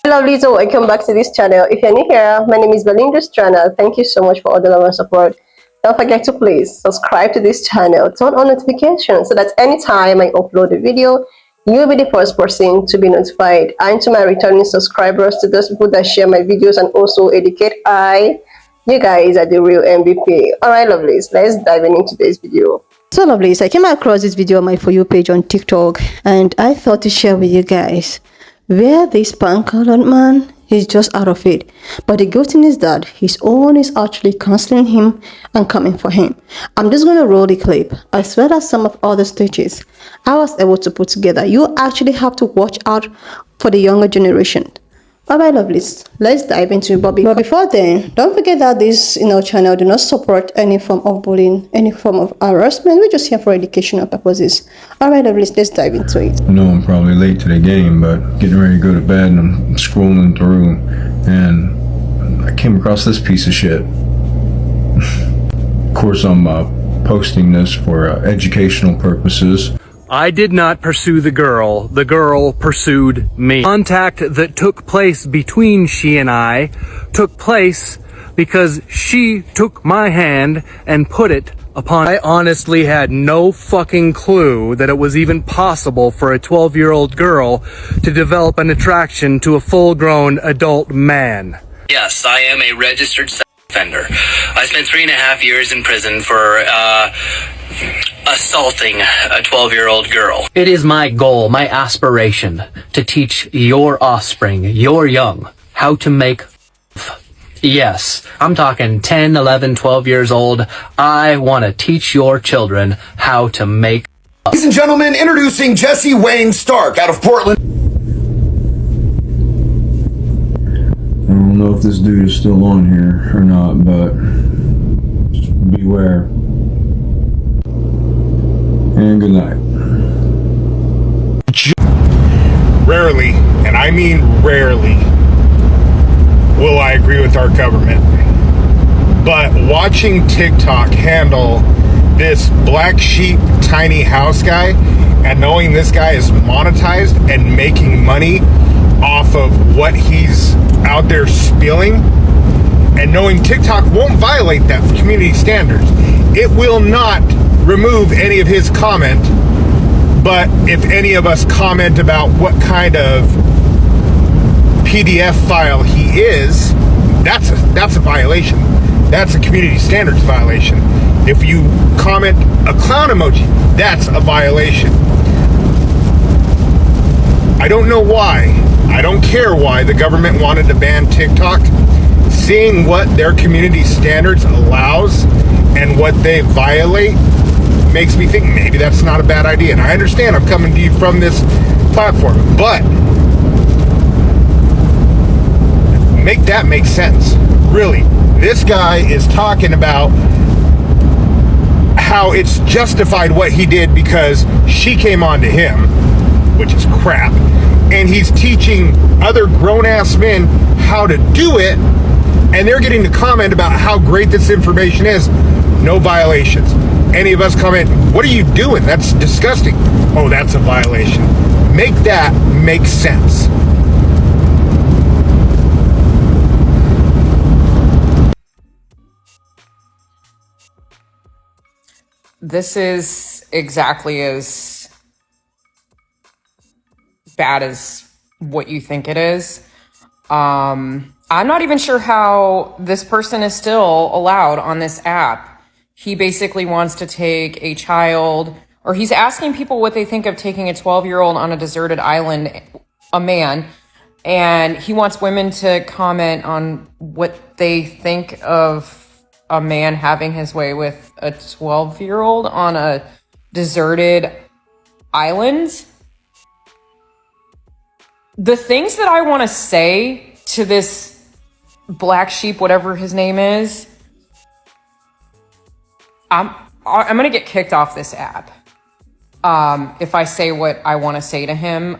Hello, Lizzo. Welcome back to this channel. If you're new here, my name is Belinda's channel. Thank you so much for all the love and support. Don't forget to please subscribe to this channel, turn on notifications so that anytime I upload a video, you'll be the first person to be notified. And to my returning subscribers, to those people that share my videos and also educate, you guys are the real MVP. Alright, lovelies, let's dive into today's video. So lovelies, I came across this video on my For You page on TikTok and I thought to share with you guys where this punk-colored man, he's just out of it. But the good thing is that his own is actually counseling him and coming for him. I'm just going to roll the clip as well as some of other stitches I was able to put together. You actually have to watch out for the younger generation. Alright, lovelies, let's dive into Bobby. But before then, don't forget that this channel do not support any form of bullying, any form of harassment. We're just here for educational purposes. Alright, lovelies, let's dive into it. I know I'm probably late to the game, but getting ready to go to bed and I'm scrolling through and I came across this piece of shit. Of course, I'm posting this for educational purposes. I did not pursue the girl pursued me. Contact that took place between she and I took place because she took my hand and put it upon. I honestly had no fucking clue that it was even possible for a 12-year-old girl to develop an attraction to a full-grown adult man. Yes, I am a registered sex offender. I spent 3.5 years in prison for, assaulting a 12-year-old girl. It is my goal, my aspiration, to teach your offspring, your young, how to make yes, I'm talking 10, 11, 12 years old. I want to teach your children how to make. Ladies and gentlemen, introducing Jesse Wayne Stark out of Portland. I don't know if this dude is still on here or not, but just beware. And good night. Rarely, and I mean rarely, will I agree with our government. But watching TikTok handle this black sheep tiny house guy and knowing this guy is monetized and making money off of what he's out there spilling, and knowing TikTok won't violate that community standards, it will not remove any of his comment, but if any of us comment about what kind of PDF file he is, that's a violation. That's a community standards violation. If you comment a clown emoji, that's a violation. I don't know why. I don't care why the government wanted to ban TikTok. Seeing what their community standards allows and what they violate makes me think maybe that's not a bad idea. And I understand I'm coming to you from this platform, but make that make sense. Really, this guy is talking about how it's justified what he did because she came on to him, which is crap. And he's teaching other grown-ass men how to do it, and they're getting to comment about how great this information is. No violations. Any of us comment, what are you doing? That's disgusting. Oh, that's a violation. Make that make sense. This is exactly as bad as what you think it is. I'm not even sure how this person is still allowed on this app. He basically wants to take a child, or he's asking people what they think of taking a 12-year-old on a deserted island, a man, and he wants women to comment on what they think of a man having his way with a 12-year-old on a deserted island. The things that I want to say to this black sheep, whatever his name is, I'm gonna get kicked off this app if I say what I want to say to him.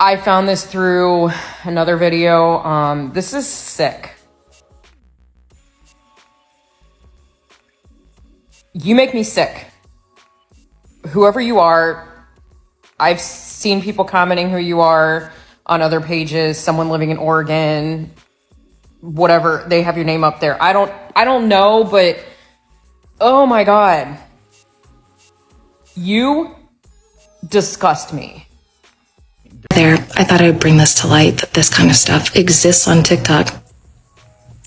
I found this through another video. This is sick. You make me sick. Whoever you are, I've seen people commenting who you are on other pages, someone living in Oregon, whatever, they have your name up there. I don't know, but oh my God. You disgust me. I thought I would bring this to light, that this kind of stuff exists on TikTok.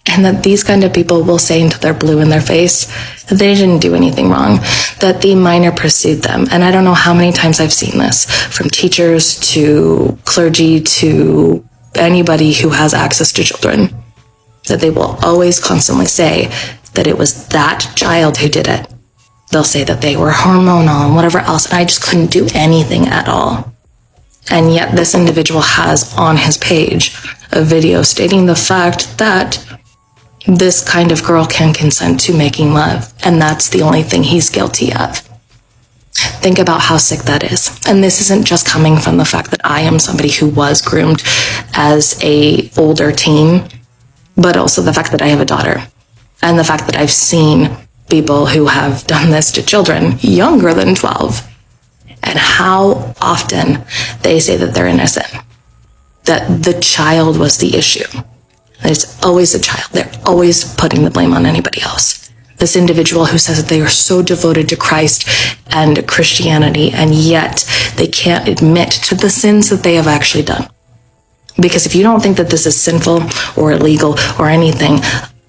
And that these kind of people will say until they're blue in their face that they didn't do anything wrong, that the minor pursued them. And I don't know how many times I've seen this, from teachers to clergy to anybody who has access to children, that they will always constantly say that it was that child who did it. They'll say that they were hormonal and whatever else, and I just couldn't do anything at all. And yet this individual has on his page a video stating the fact that this kind of girl can consent to making love, and that's the only thing he's guilty of. Think about how sick that is. And this isn't just coming from the fact that I am somebody who was groomed as a older teen, but also the fact that I have a daughter, and the fact that I've seen people who have done this to children younger than 12, and how often they say that they're innocent, that the child was the issue. It's always a child. They're always putting the blame on anybody else. This individual who says that they are so devoted to Christ and Christianity, and yet they can't admit to the sins that they have actually done. Because if you don't think that this is sinful or illegal or anything,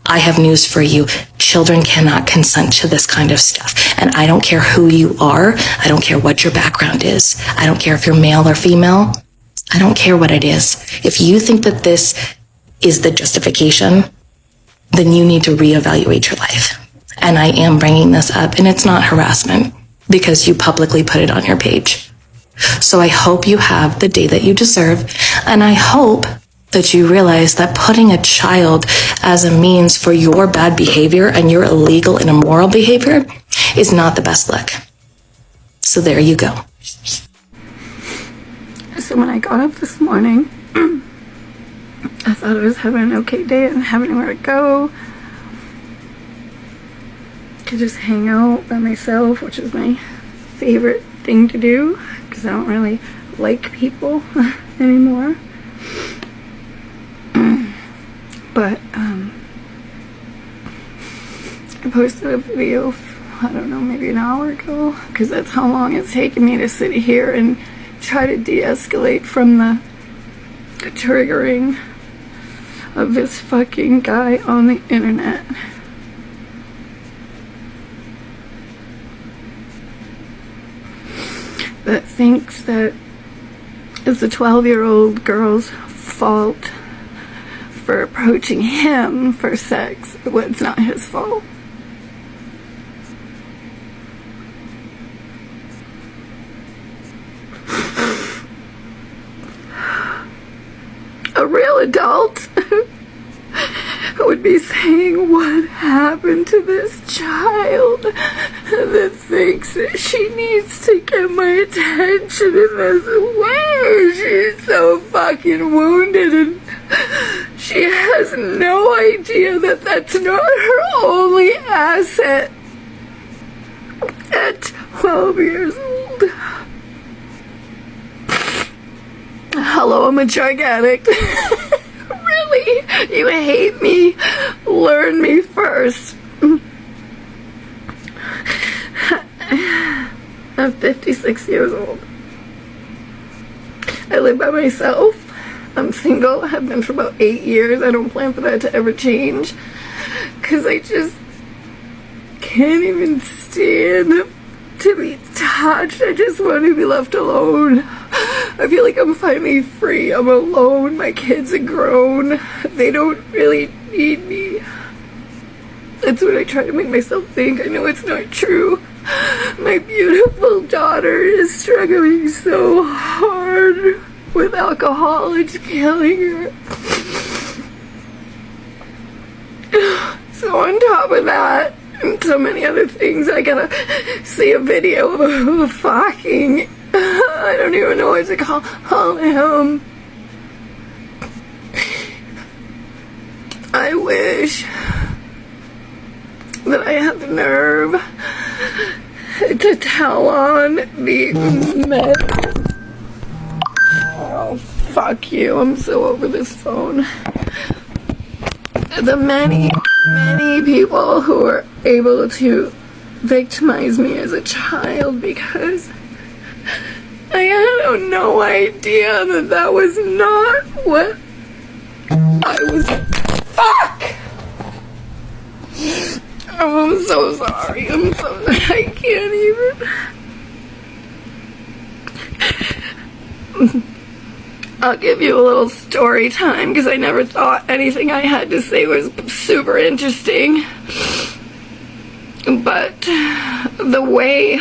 I have news for you. Children cannot consent to this kind of stuff. And I don't care who you are. I don't care what your background is. I don't care if you're male or female. I don't care what it is. If you think that this is the justification, then you need to reevaluate your life. And I am bringing this up, and it's not harassment because you publicly put it on your page. So I hope you have the day that you deserve, and I hope that you realize that putting a child as a means for your bad behavior and your illegal and immoral behavior is not the best look. So there you go. So when I got up this morning, I thought I was having an okay day and having anywhere to go. Could just hang out by myself, which is my favorite thing to do because I don't really like people anymore. But I posted a video, I don't know, maybe an hour ago, because that's how long it's taken me to sit here and try to de-escalate from the triggering of this fucking guy on the internet. That thinks that it's a 12-year-old girl's fault for approaching him for sex when it's not his fault. A real adult would be saying, what happened to this child that thinks that she needs to get my attention in this way? She's so fucking wounded, and she has no idea that that's not her only asset at 12 years old. Hello, I'm a drug addict. Really? You hate me? Learn me first. I'm 56 years old. I live by myself. I'm single. I have been for about 8 years. I don't plan for that to ever change. Because I just can't even stand to be touched. I just want to be left alone. I feel like I'm finally free. I'm alone. My kids are grown. They don't really need me. That's what I try to make myself think. I know it's not true. My beautiful daughter is struggling so hard with alcohol. It's killing her. So on top of that, and so many other things, I gotta see a video of fucking, I don't even know what to call him. I wish that I had the nerve to tell on the men fuck you. I'm so over this phone. The many people who were able to victimize me as a child because I had no idea that that was not what I was. Fuck! Oh, I'm so sorry. I can't even. I'll give you a little story time because I never thought anything I had to say was super interesting. But the way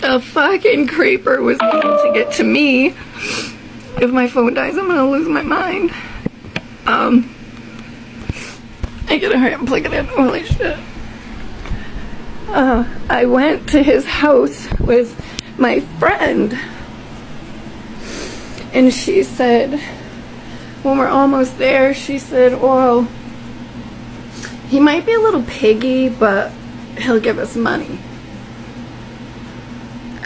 a fucking creeper was able to get to me, if my phone dies, I'm gonna lose my mind. I gotta hurry up and plug it in. Holy shit. I went to his house with my friend. And she said, when we're almost there, she said, well, he might be a little piggy, but he'll give us money.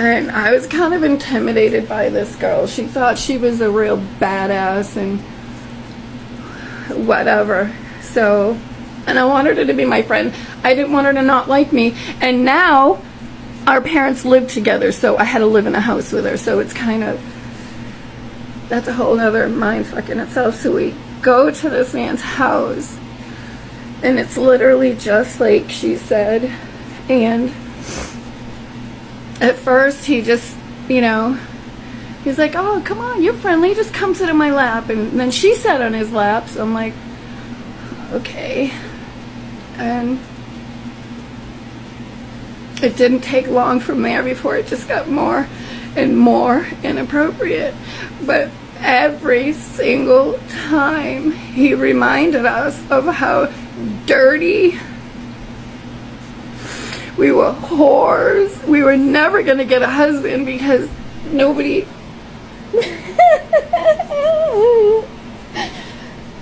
And I was kind of intimidated by this girl. She thought she was a real badass and whatever. So, and I wanted her to be my friend. I didn't want her to not like me. And now, our parents live together, so I had to live in a house with her. So it's kind of, that's a whole other mindfuck in itself. So we go to this man's house, and it's literally just like she said. And at first he just, you know, he's like, oh, come on, you're friendly, just come sit in my lap. And then she sat on his lap, so I'm like, okay. And it didn't take long from there before it just got more and more inappropriate. But every single time he reminded us of how dirty we were, whores. We were never gonna get a husband because nobody.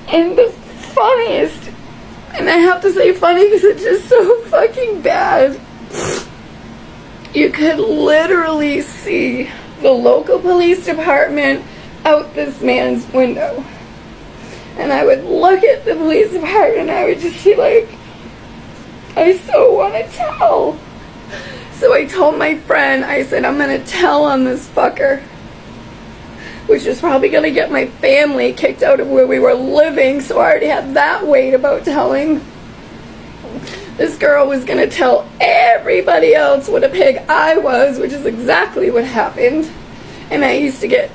And the funniest, and I have to say funny because it's just so fucking bad, you could literally see the local police department out this man's window. And I would look at the police department and I would just be like, I so want to tell. So I told my friend, I said, I'm going to tell on this fucker, which is probably going to get my family kicked out of where we were living, so I already had that weight about telling. This girl was going to tell everybody else what a pig I was, which is exactly what happened. And I used to get,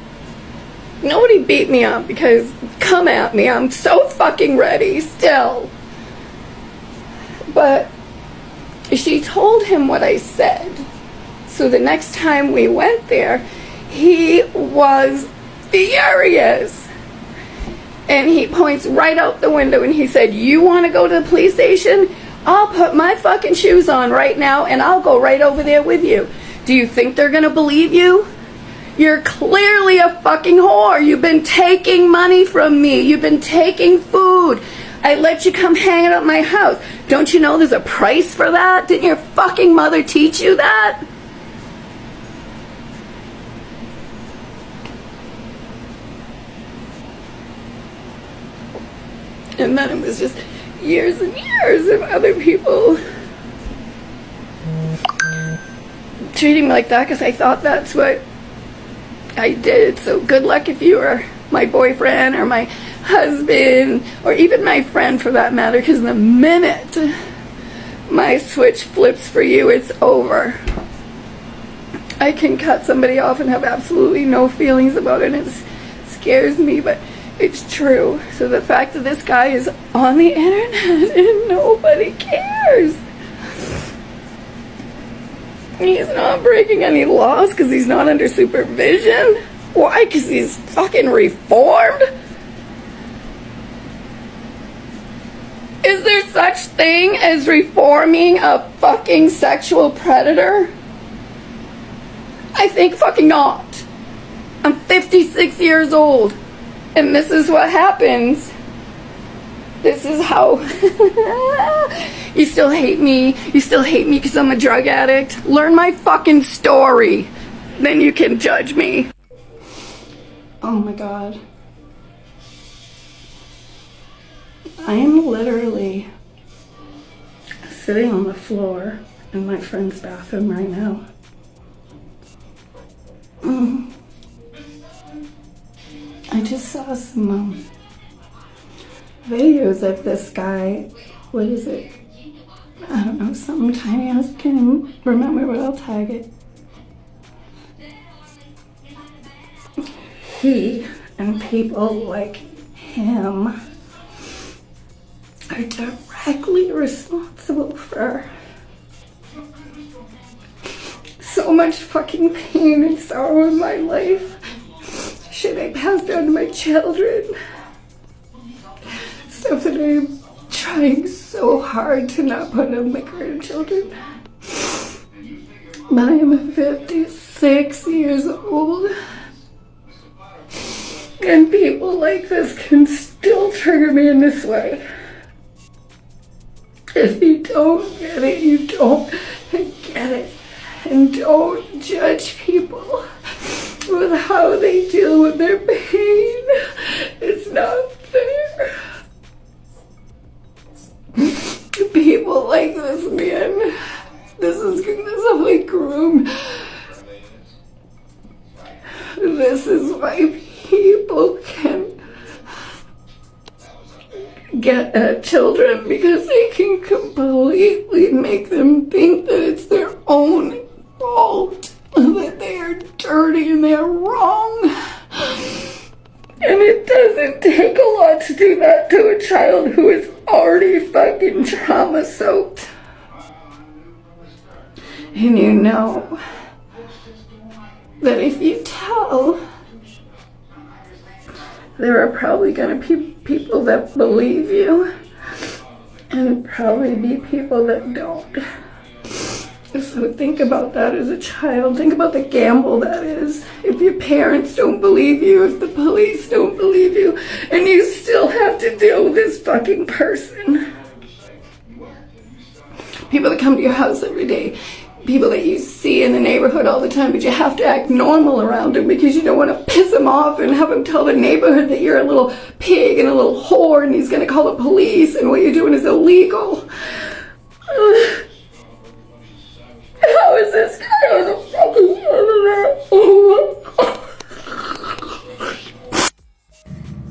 nobody beat me up because, come at me, I'm so fucking ready still. But she told him what I said. So the next time we went there, he was furious. And he points right out the window and he said, you want to go to the police station? I'll put my fucking shoes on right now and I'll go right over there with you. Do you think they're gonna believe you? You're clearly a fucking whore. You've been taking money from me. You've been taking food. I let you come hang out at my house. Don't you know there's a price for that? Didn't your fucking mother teach you that? And then it was just years and years of other people treating me like that because I thought that's what I did. So good luck if you were my boyfriend or my husband or even my friend for that matter, because the minute my switch flips for you, it's over. I can cut somebody off and have absolutely no feelings about it. It scares me, but it's true. So the fact that this guy is on the internet and nobody cares. He's not breaking any laws because he's not under supervision. Why? Because he's fucking reformed? Is there such thing as reforming a fucking sexual predator? I think fucking not. I'm 56 years old. And this is what happens. This is how. You still hate me. You still hate me because I'm a drug addict. Learn my fucking story. Then you can judge me. Oh my God. I am literally sitting on the floor in my friend's bathroom right now. I just saw some videos of this guy. What is it? I don't know, something tiny. I can't even remember, but I'll tag it. He and people like him are directly responsible for so much fucking pain and sorrow in my life. Shit I passed down to my children. Stuff that I'm trying so hard to not put on my grandchildren. But I am 56 years old. And people like this can still trigger me in this way. If you don't get it, you don't get it. And don't judge people with how they deal with their pain. It's not fair. People like this, man. This is like groom. This is why people can get children, because they can completely make them think that it's their own fault, that they are dirty and they are wrong. And it doesn't take a lot to do that to a child who is already fucking trauma soaked. And you know that if you tell, there are probably going to be people that believe you, and probably be people that don't. So think about that as a child. Think about the gamble that is. If your parents don't believe you, if the police don't believe you, and you still have to deal with this fucking person. People that come to your house every day. People that you see in the neighborhood all the time, but you have to act normal around them because you don't want to piss them off and have them tell the neighborhood that you're a little pig and a little whore and he's going to call the police and what you're doing is illegal. How is this guy on the fucking internet?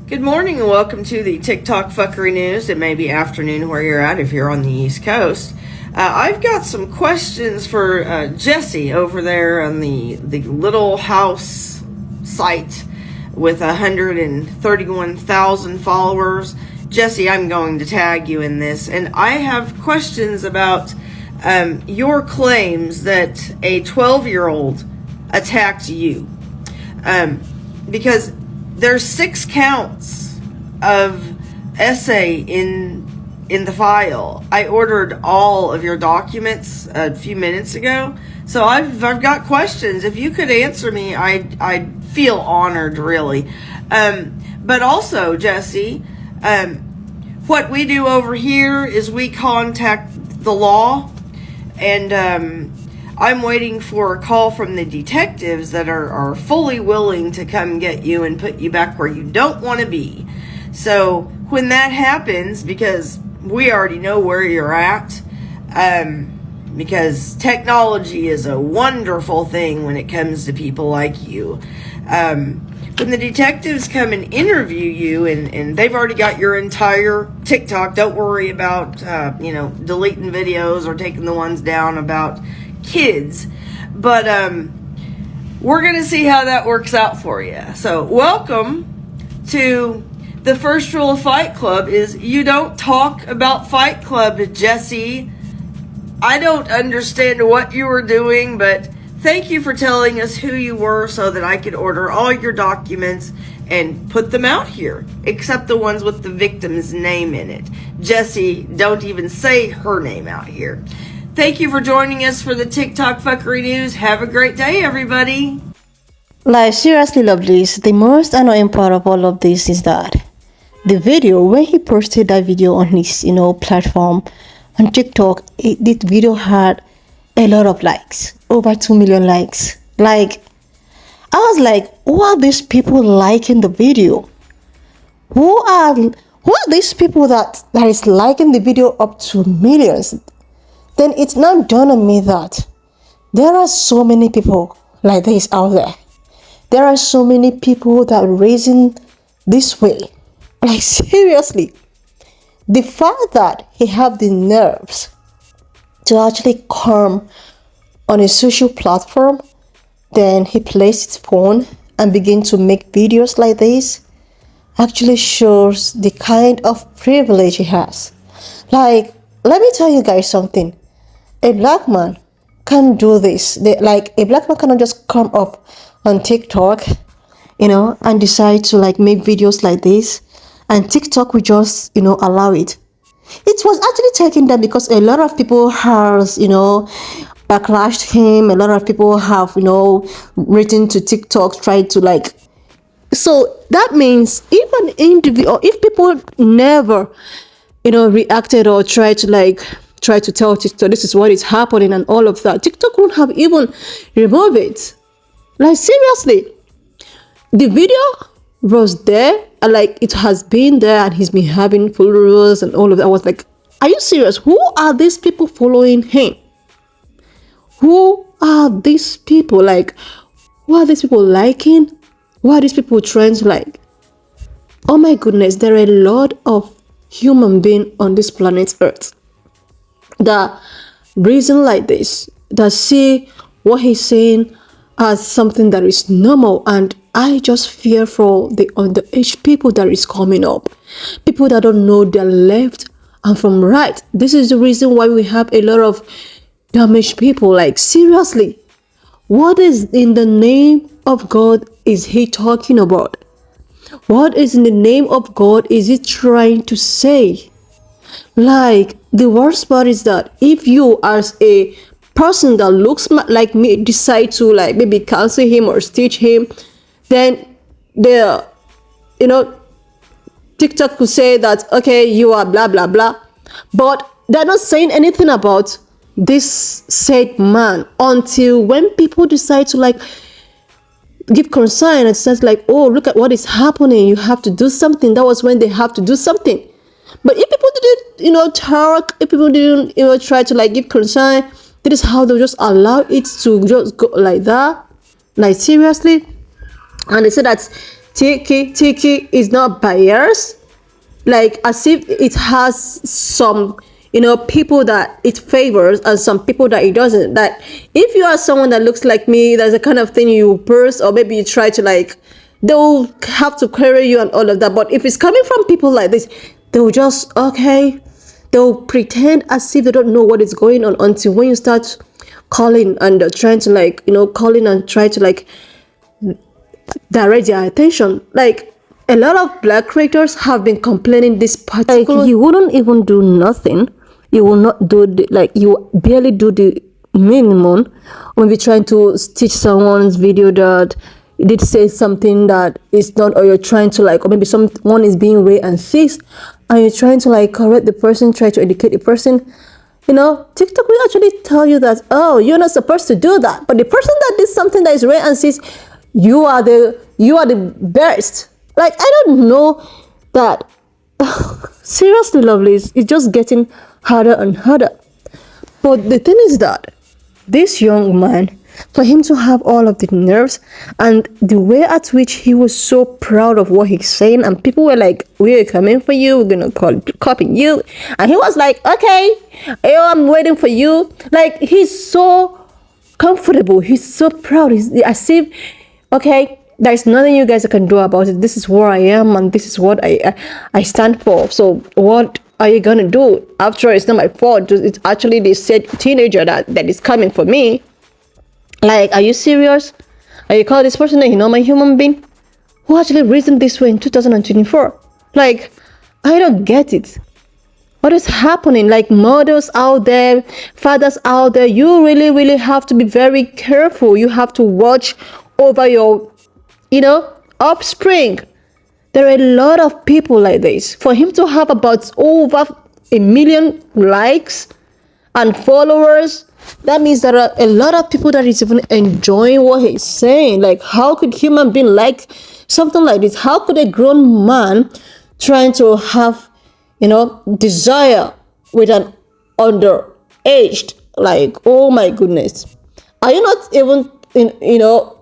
Good morning and welcome to the TikTok fuckery news. It may be afternoon where you're at if you're on the East Coast. I've got some questions for Jesse over there on the Little House site with 131,000 followers. Jesse, I'm going to tag you in this, and I have questions about your claims that a 12-year-old attacked you, because there's 6 counts of essay in the file. I ordered all of your documents a few minutes ago, so I've got questions. If you could answer me, I'd feel honored, really. But also, Jesse, what we do over here is we contact the law, and I'm waiting for a call from the detectives that are fully willing to come get you and put you back where you don't want to be. So when that happens, because we already know where you're at, because technology is a wonderful thing when it comes to people like you. When the detectives come and interview you, and they've already got your entire TikTok, don't worry about, deleting videos or taking the ones down about kids. But we're going to see how that works out for you. So welcome to the first rule of Fight Club is you don't talk about Fight Club, Jesse. I don't understand what you were doing, but thank you for telling us who you were so that I could order all your documents and put them out here, except the ones with the victim's name in it. Jesse, don't even say her name out here. Thank you for joining us for the TikTok fuckery news. Have a great day, everybody. Like, seriously, love this. The most annoying part of all of this is that the video, when he posted that video on his, platform on TikTok, this video had a lot of likes, over 2 million likes. Like, I was like, who are these people liking the video? Who are these people that is liking the video up to millions? Then it's now dawned on me that there are so many people like this out there. There are so many people that are raising this way. Like, seriously. The fact that he have the nerves to actually come on a social platform, then he placed his phone and begin to make videos like this, actually shows the kind of privilege he has. Like, let me tell you guys something. A black man can do this. Like, a black man cannot just come up on TikTok, and decide to like make videos like this, and TikTok will just, allow it. It was actually taken down because a lot of people has, backlashed him. A lot of people have, written to TikTok, tried to like. So that means if an individual, if people never, reacted or try to tell TikTok this is what is happening and all of that, TikTok won't have even removed it. Like, seriously, the video was there and like it has been there and he's been having followers and all of that. I was like, are you serious? Who are these people following him? Who are these people? Like, who are these people liking? Why are these people trying to like? Oh my goodness, there are a lot of human beings on this planet Earth that reason like this, that see what he's saying as something that is normal. And I just fear for the underage people that is coming up, people that don't know their left and from right. This is the reason why we have a lot of damaged people. Like, seriously, what is in the name of God is he talking about? What is in the name of God is he trying to say? Like, the worst part is that if you as a person that looks like me decide to like maybe cancel him or stitch him, then the TikTok could say that, okay, you are blah blah blah, but they're not saying anything about this said man until when people decide to like give concern and says like, oh, look at what is happening, you have to do something. That was when they have to do something. But if people didn't talk, if people didn't try to like give concern, that is how they'll just allow it to just go like that. Like, seriously. And they say that TE.PE.PLE is not biased, like as if it has some people that it favors and some people that it doesn't. That if you are someone that looks like me, that's the kind of thing you burst, or maybe you try to like, they'll have to query you and all of that. But if it's coming from people like this, they'll just, okay, they'll pretend as if they don't know what is going on until when you start calling and trying to like, calling and try to like direct their attention. Like, a lot of black creators have been complaining this particular. Like, you wouldn't even do nothing. You will not do you barely do the minimum. When we're trying to stitch someone's video that did say something that is not, or you're trying to like, or maybe someone is being raped and seized, and you're trying to like correct the person, try to educate the person. TikTok will actually tell you that, oh, you're not supposed to do that. But the person that did something that is raped and seized, you are the best. Like, I don't know that. Seriously, lovelies, it's just getting harder and harder. But the thing is that this young man, for him to have all of the nerves and the way at which he was so proud of what he's saying, and people were like, we're coming for you, we're gonna copy you, and he was like, okay, I'm waiting for you. Like, he's so comfortable, he's so proud, he's as if, okay, there's nothing you guys can do about it. This is where I am, and this is what I stand for. So what are you gonna do? After all, it's not my fault. It's actually the said teenager that is coming for me. Like, are you serious? Are you call this person a normal human being who actually reasoned this way in 2024? Like, I don't get it. What is happening? Like, mothers out there, fathers out there, you really, really have to be very careful. You have to watch over your offspring. There are a lot of people like this. For him to have about over 1 million likes and followers, That means there are a lot of people that is even enjoying what he's saying. Like, how could human being like something like this? How could a grown man trying to have, desire with an underaged? Like, oh my goodness. Are you not even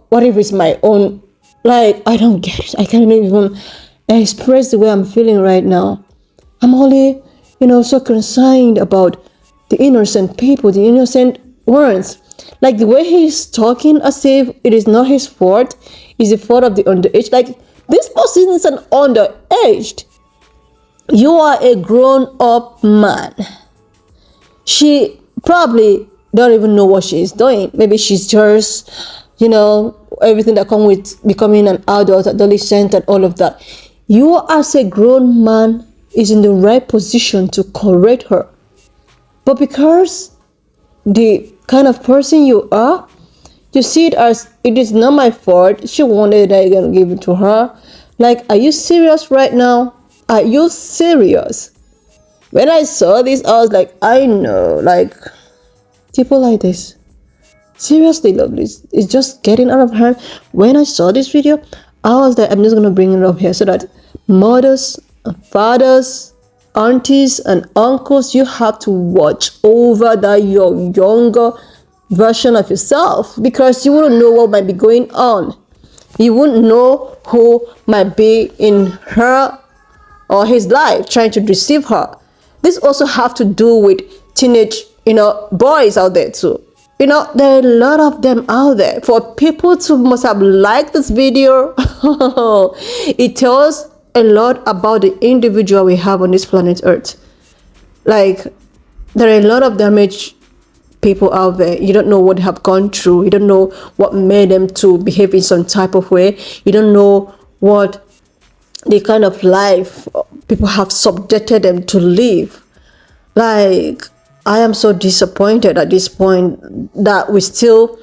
what if it's my own? Like, I don't get it. I can't even express the way I'm feeling right now. I'm only, so concerned about the innocent people, the innocent ones. Like, the way he's talking as if it is not his fault, it's the fault of the underage. Like, this person is an underaged. You are a grown-up man. She probably don't even know what she is doing. Maybe she's just, everything that comes with becoming an adult, adolescent, and all of that. You as a grown man is in the right position to correct her. But because the kind of person you are, you see it as, it is not my fault. She wanted, I can give it to her. Like, are you serious right now? Are you serious? When I saw this, I was like, I know, like, people like this. Seriously, lovely. It's just getting out of hand. When I saw this video, I was like, I'm just going to bring it up here so that mothers, fathers, aunties, and uncles, you have to watch over that your younger version of yourself, because you wouldn't know what might be going on. You wouldn't know who might be in her or his life trying to deceive her. This also have to do with teenage, boys out there too. There are a lot of them out there. For people to must have liked this video, it tells a lot about the individual we have on this planet Earth. Like, there are a lot of damaged people out there. You don't know what they have gone through. You don't know what made them to behave in some type of way. You don't know what the kind of life people have subjected them to live. Like, I am so disappointed at this point that we still,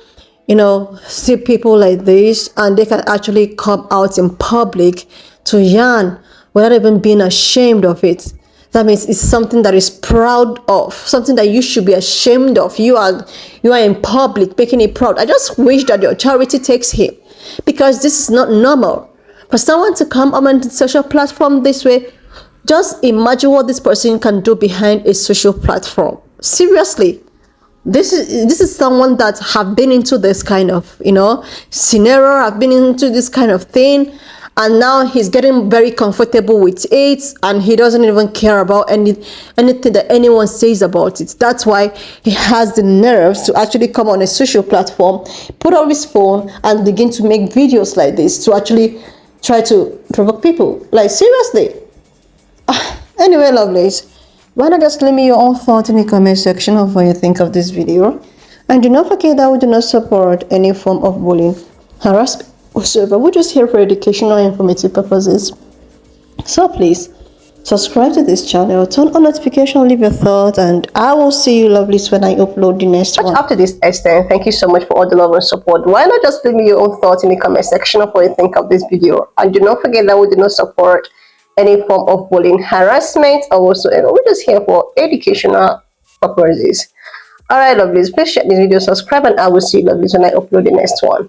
see people like this, and they can actually come out in public to yarn without even being ashamed of it. That means it's something that is proud of, something that you should be ashamed of. You are in public making it proud. I just wish that your charity takes him, because this is not normal. For someone to come on a social platform this way, just imagine what this person can do behind a social platform. Seriously, this is someone that have been into this kind of scenario, have been into this kind of thing, and now he's getting very comfortable with it, and he doesn't even care about anything that anyone says about it. That's why he has the nerves to actually come on a social platform, put up his phone, and begin to make videos like this to actually try to provoke people. Like, seriously. Anyway, lovelies, why not just leave me your own thoughts in the comment section of what you think of this video, and do not forget that we do not support any form of bullying, harassment whatsoever. We're just here for educational and informative purposes. So please subscribe to this channel, turn on notification, leave your thoughts, and I will see you lovelies when I upload the next one. Up to this extent, thank you so much for all the love and support. Why not just leave me your own thoughts in the comment section of what you think of this video, and do not forget that we do not support any form of bullying, harassment, or whatsoever. We're just here for educational purposes. Alright, lovelies, please share this video, subscribe, and I will see you lovelies when I upload the next one.